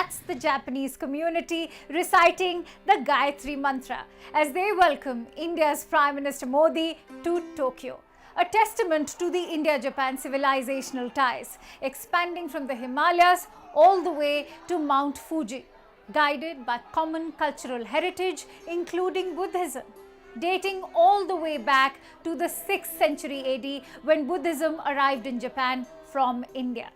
That's the Japanese community reciting the Gayatri Mantra as they welcome India's Prime Minister Modi to Tokyo. A testament to the India-Japan civilizational ties, expanding from the Himalayas all the way to Mount Fuji, guided by common cultural heritage, including Buddhism, dating all the way back to the 6th century AD when Buddhism arrived in Japan from India.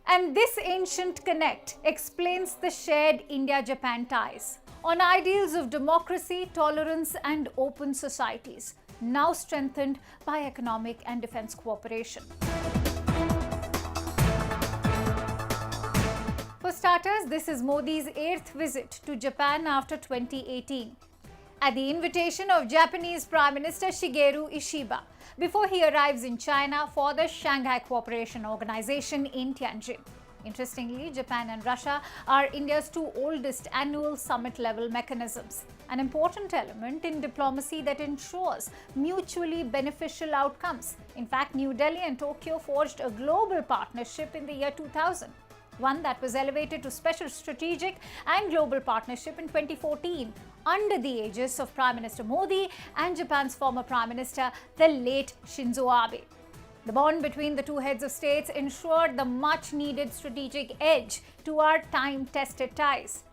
And this ancient connect explains the shared India-Japan ties on ideals of democracy, tolerance and open societies, now strengthened by economic and defense cooperation. For starters, this is Modi's 8th visit to Japan after 2018, at the invitation of Japanese Prime Minister Shigeru Ishiba, before he arrives in China for the Shanghai Cooperation Organization in Tianjin. Interestingly, Japan and Russia are India's two oldest annual summit-level mechanisms, an important element in diplomacy that ensures mutually beneficial outcomes. In fact, New Delhi and Tokyo forged a global partnership in the year 2000, one that was elevated to special strategic and global partnership in 2014 under the aegis of Prime Minister Modi and Japan's former Prime Minister, the late Shinzo Abe. The bond between the two heads of states ensured the much-needed strategic edge to our time-tested ties.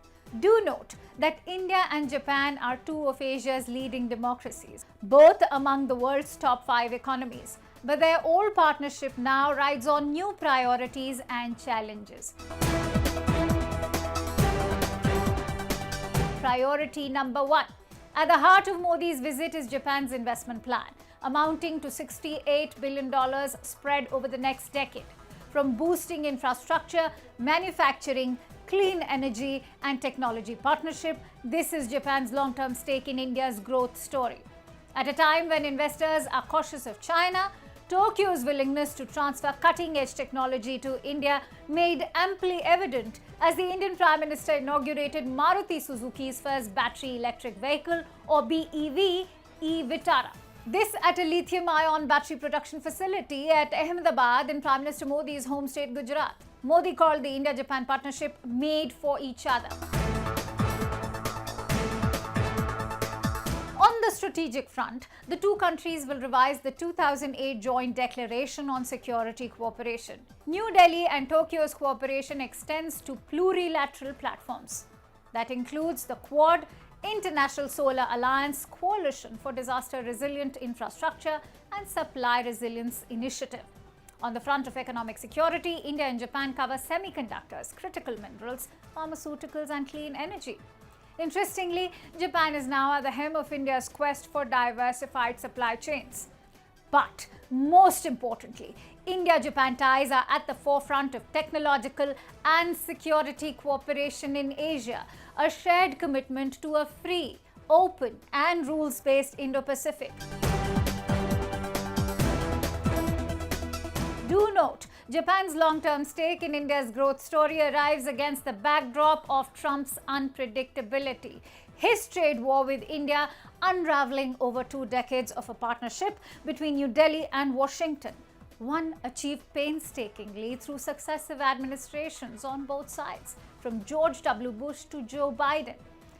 Do note that India and Japan are two of Asia's leading democracies, both among the world's top 5 economies. But their old partnership now rides on new priorities and challenges. Priority number 1. At the heart of Modi's visit is Japan's investment plan, amounting to $68 billion spread over the next decade. From boosting infrastructure, manufacturing, clean energy and technology partnership, this is Japan's long-term stake in India's growth story. At a time when investors are cautious of China, Tokyo's willingness to transfer cutting-edge technology to India made amply evident as the Indian Prime Minister inaugurated Maruti Suzuki's first battery electric vehicle, or BEV, e-Vitara. This at a lithium-ion battery production facility at Ahmedabad in Prime Minister Modi's home state Gujarat. Modi called the India-Japan partnership made for each other. On the strategic front, the two countries will revise the 2008 Joint Declaration on Security Cooperation. New Delhi and Tokyo's cooperation extends to plurilateral platforms. That includes the Quad, International Solar Alliance, Coalition for Disaster-Resilient Infrastructure and Supply Resilience Initiative. On the front of economic security, India and Japan cover semiconductors, critical minerals, pharmaceuticals and clean energy. Interestingly, Japan is now at the helm of India's quest for diversified supply chains. But most importantly, India-Japan ties are at the forefront of technological and security cooperation in Asia, a shared commitment to a free, open and rules-based Indo-Pacific. Do note, Japan's long-term stake in India's growth story arrives against the backdrop of Trump's unpredictability, his trade war with India unraveling over 2 decades of a partnership between New Delhi and Washington, one achieved painstakingly through successive administrations on both sides, from George W. Bush to Joe Biden.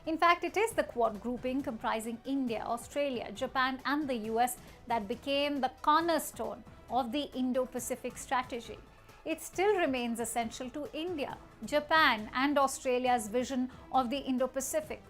In fact, it is the Quad grouping comprising India, Australia, Japan and the US that became the cornerstone of the Indo-Pacific strategy. It still remains essential to India, Japan and Australia's vision of the Indo-Pacific.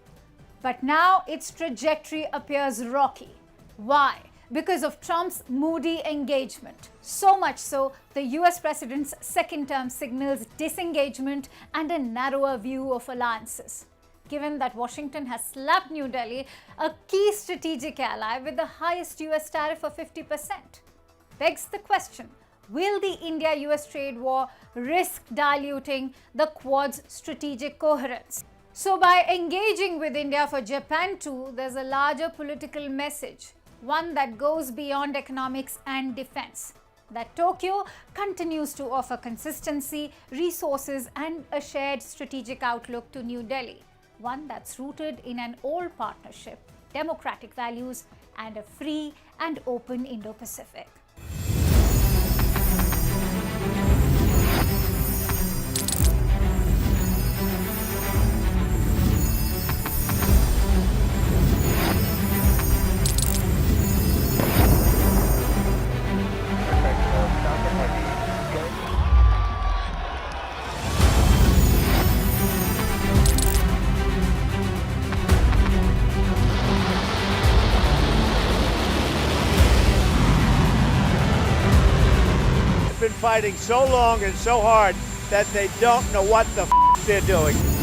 But now its trajectory appears rocky. Why? Because of Trump's moody engagement. So much so, the US president's second term signals disengagement and a narrower view of alliances. Given that Washington has slapped New Delhi, a key strategic ally, with the highest US tariff of 50%. Begs the question, will the India-US trade war risk diluting the Quad's strategic coherence? So by engaging with India for Japan too, there's a larger political message, one that goes beyond economics and defense, that Tokyo continues to offer consistency, resources and a shared strategic outlook to New Delhi, one that's rooted in an old partnership democratic values and a free and open Indo-Pacific. Been fighting so long and so hard that they don't know what the they're doing.